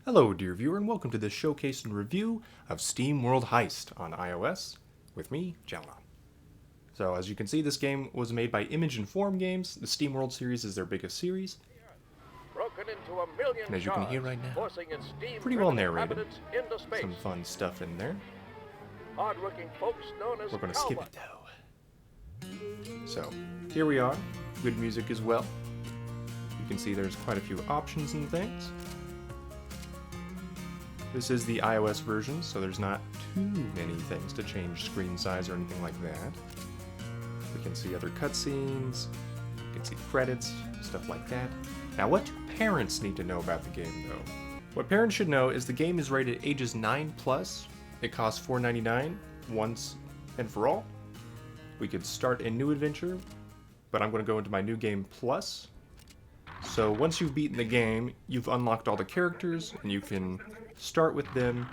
Hello, dear viewer, and welcome to this showcase and review of SteamWorld Heist on iOS with me, Jalinon. So, as you can see, this game was made by Image and Form Games. The SteamWorld series is their biggest series. And as you can hear right now, pretty well narrated. Some fun stuff in there. We're going to skip it, though. So, here we are. Good music as well. You can see there's quite a few options and things. This is the iOS version, so there's not too many things to change screen size or anything like that. We can see other cutscenes, you can see credits, stuff like that. Now, what do parents need to know about the game, though? What parents should know is the game is rated ages 9+. It costs $4.99 once and for all. We could start a new adventure, but I'm going to go into my new game plus. So once you've beaten the game, you've unlocked all the characters, and you can start with them,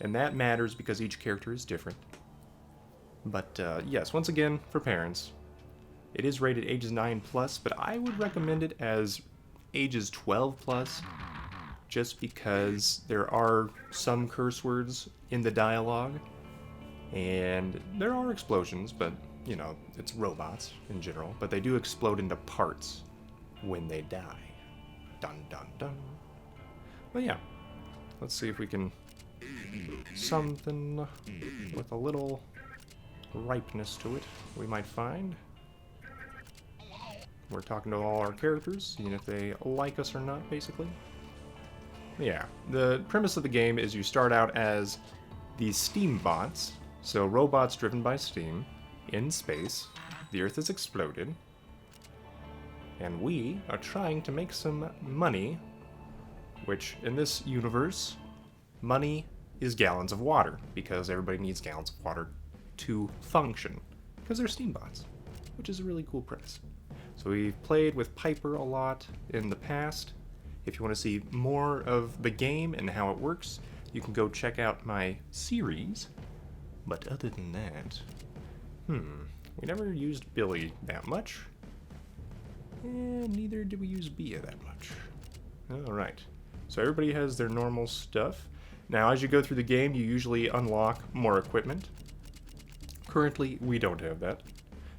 and that matters because each character is different. But yes, once again, for parents, it is rated ages 9+, but I would recommend it as ages 12+, just because there are some curse words in the dialogue, and there are explosions, but, you know, it's robots in general, but they do explode into parts when they die. Dun dun dun. But yeah, let's see if we can something with a little ripeness to it we might find. We're talking to all our characters, seeing if they like us or not, basically. Yeah, the premise of the game is you start out as these steambots, so robots driven by steam, in space. The Earth has exploded, and we are trying to make some money, which, in this universe, money is gallons of water, because everybody needs gallons of water to function, because they're steambots, which is a really cool premise. So we've played with Piper a lot in the past. If you want to see more of the game and how it works, you can go check out my series. But other than that, we never used Billy that much. And neither did we use Bia that much. Alright, so everybody has their normal stuff. Now, as you go through the game, you usually unlock more equipment. Currently, we don't have that.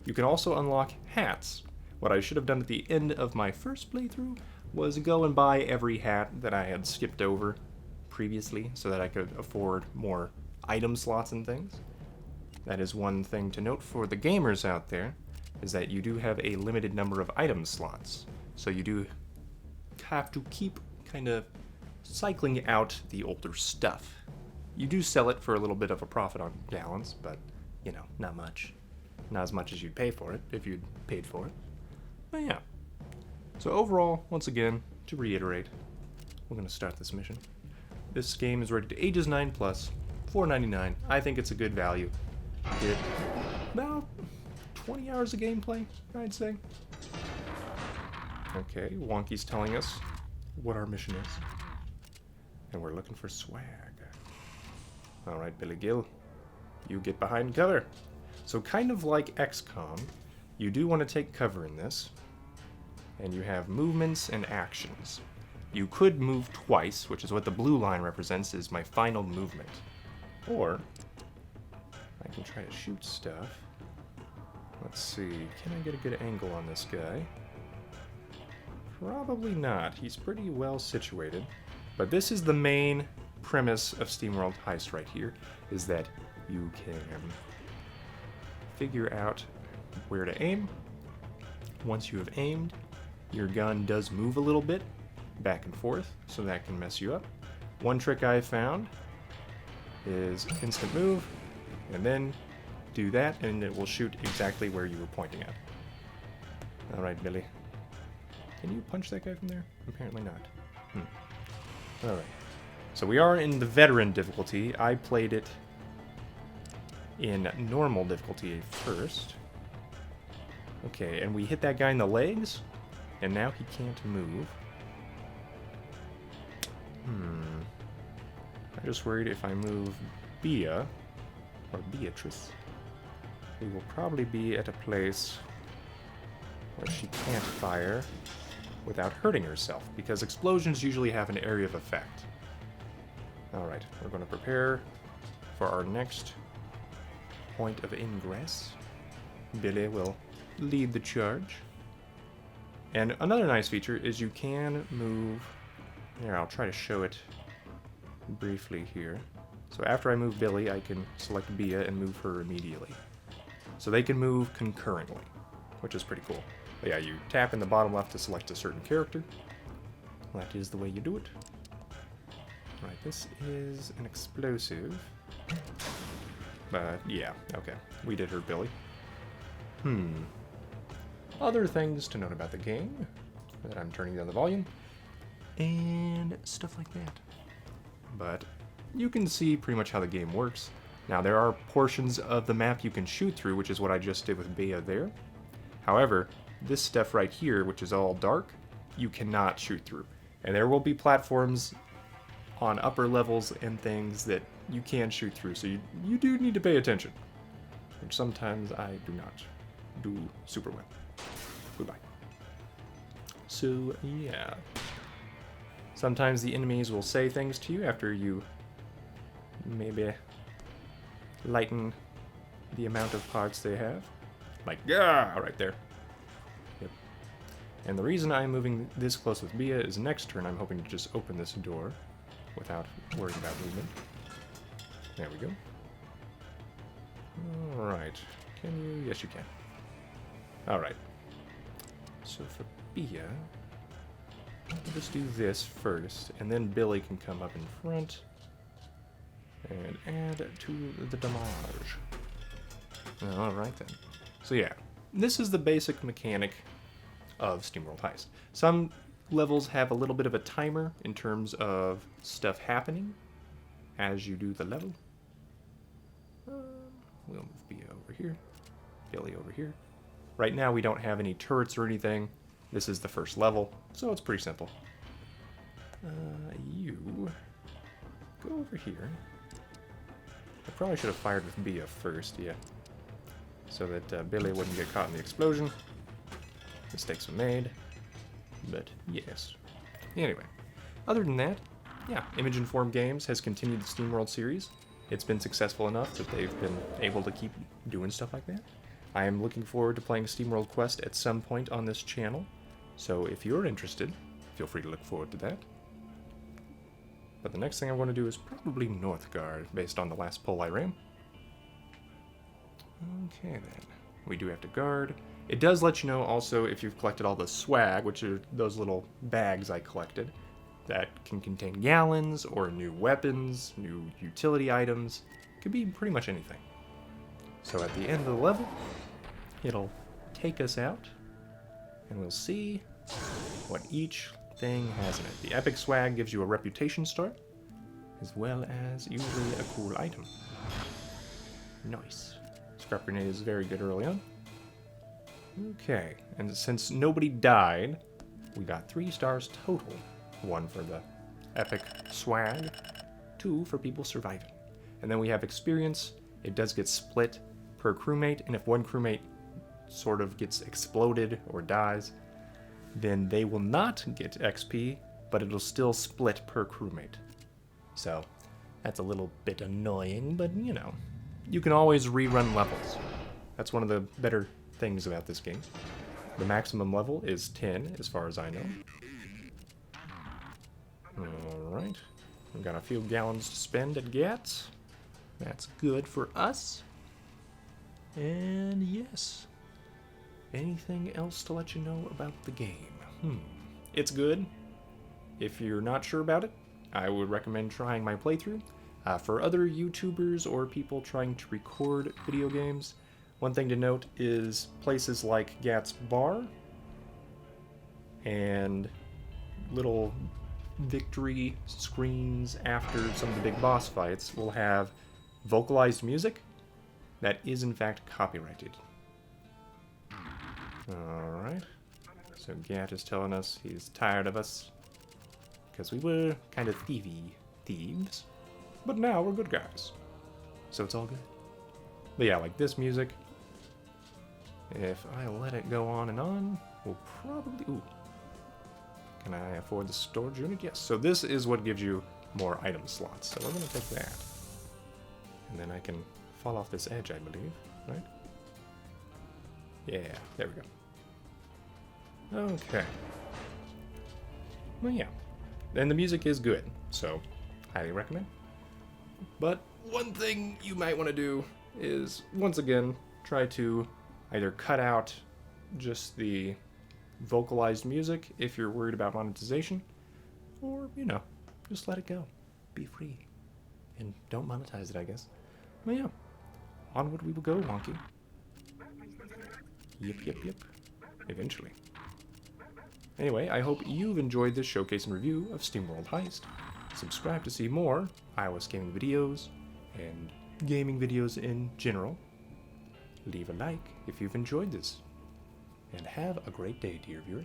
You can also unlock hats. What I should have done at the end of my first playthrough was go and buy every hat that I had skipped over previously so that I could afford more item slots and things. That is one thing to note for the gamers out there, is that you do have a limited number of item slots. So you do have to keep kind of cycling out the older stuff. You do sell it for a little bit of a profit on gallons, but, you know, not much. Not as much as you'd pay for it, if you'd paid for it. But yeah. So overall, once again, to reiterate, we're going to start this mission. This game is rated to ages 9+, $4.99. I think it's a good value. Get about 20 hours of gameplay, I'd say. Okay, Wonky's telling us what our mission is. And we're looking for swag. Alright, Billy Gill, you get behind cover. So kind of like XCOM, you do want to take cover in this. And you have movements and actions. You could move twice, which is what the blue line represents, is my final movement. Or I can try to shoot stuff. Let's see, can I get a good angle on this guy? Probably not. He's pretty well situated. But this is the main premise of SteamWorld Heist right here, is that you can figure out where to aim. Once you have aimed, your gun does move a little bit back and forth, so that can mess you up. One trick I found is instant move, and then do that, and it will shoot exactly where you were pointing at. Alright, Billy. Can you punch that guy from there? Apparently not. Alright. So we are in the veteran difficulty. I played it in normal difficulty first. Okay, and we hit that guy in the legs, and now he can't move. I'm just worried if I move Bia, or Beatrice, we will probably be at a place where she can't fire without hurting herself, because explosions usually have an area of effect. Alright, we're going to prepare for our next point of ingress. Billy will lead the charge. And another nice feature is you can move... Here, I'll try to show it briefly here. So after I move Billy, I can select Bia and move her immediately. So they can move concurrently, which is pretty cool. But yeah, you tap in the bottom left to select a certain character. That is the way you do it. Right, this is an explosive. But yeah, okay. We did hurt Billy. Other things to note about the game. That I'm turning down the volume. And stuff like that. But you can see pretty much how the game works. Now, there are portions of the map you can shoot through, which is what I just did with Bea there. However, this stuff right here, which is all dark, you cannot shoot through. And there will be platforms on upper levels and things that you can shoot through, so you do need to pay attention. Which sometimes I do not do super well. Goodbye. So, yeah. Sometimes the enemies will say things to you after you maybe lighten the amount of parts they have. Like, yeah, right there. Yep. And the reason I'm moving this close with Bia is next turn I'm hoping to just open this door without worrying about movement. There we go. Alright. Can you? Yes, you can. Alright. So for Bia, let's do this first, and then Billy can come up in front and add to the damage. Alright then. So yeah, this is the basic mechanic of SteamWorld Heist. Some levels have a little bit of a timer in terms of stuff happening as you do the level. We'll move Bia over here, Billy over here. Right now we don't have any turrets or anything. This is the first level, so it's pretty simple. You go over here. I probably should have fired with Bia first, yeah. So that Billy wouldn't get caught in the explosion. Mistakes were made. But yes. Anyway, other than that, yeah, Image and Form Games has continued the SteamWorld series. It's been successful enough that they've been able to keep doing stuff like that. I am looking forward to playing SteamWorld Quest at some point on this channel. So if you're interested, feel free to look forward to that. But the next thing I want to do is probably Northgard, based on the last poll I ran. Okay then, we do have to guard. It does let you know also if you've collected all the swag, which are those little bags I collected, that can contain gallons or new weapons, new utility items. Could be pretty much anything. So at the end of the level, it'll take us out, and we'll see what each thing has in it. The epic swag gives you a reputation star, as well as usually a cool item. Nice. Scrap grenade is very good early on. Okay, and since nobody died, we got 3 stars total. 1 for the epic swag, 2 for people surviving. And then we have experience. It does get split per crewmate, and if one crewmate sort of gets exploded or dies, then they will not get XP, but it'll still split per crewmate. So that's a little bit annoying, but you know, you can always rerun levels. That's one of the better things about this game. The maximum level is 10, as far as I know. Alright, we've got a few gallons to spend at GATS. That's good for us. And yes, anything else to let you know about the game? It's good. If you're not sure about it, I would recommend trying my playthrough. For other YouTubers or people trying to record video games, one thing to note is places like GATS Bar and little victory screens after some of the big boss fights will have vocalized music that is in fact copyrighted. Alright, so Gat is telling us he's tired of us because we were kind of thieves, but now we're good guys, so it's all good. But yeah, like this music if I let it go on and on, we'll probably... Ooh. Can I afford the storage unit? Yes. So this is what gives you more item slots. So we're going to take that. And then I can fall off this edge, I believe. Right? Yeah, there we go. Okay. Well, yeah. And the music is good, so highly recommend. But one thing you might want to do is, once again, try to either cut out just the vocalized music if you're worried about monetization, or, you know, just let it go. Be free. And don't monetize it, I guess. Well, yeah. Onward we will go, Wonky. Yep, yep, yep. Eventually. Anyway, I hope you've enjoyed this showcase and review of SteamWorld Heist. Subscribe to see more iOS gaming videos and gaming videos in general. Leave a like if you've enjoyed this. And have a great day, dear viewer.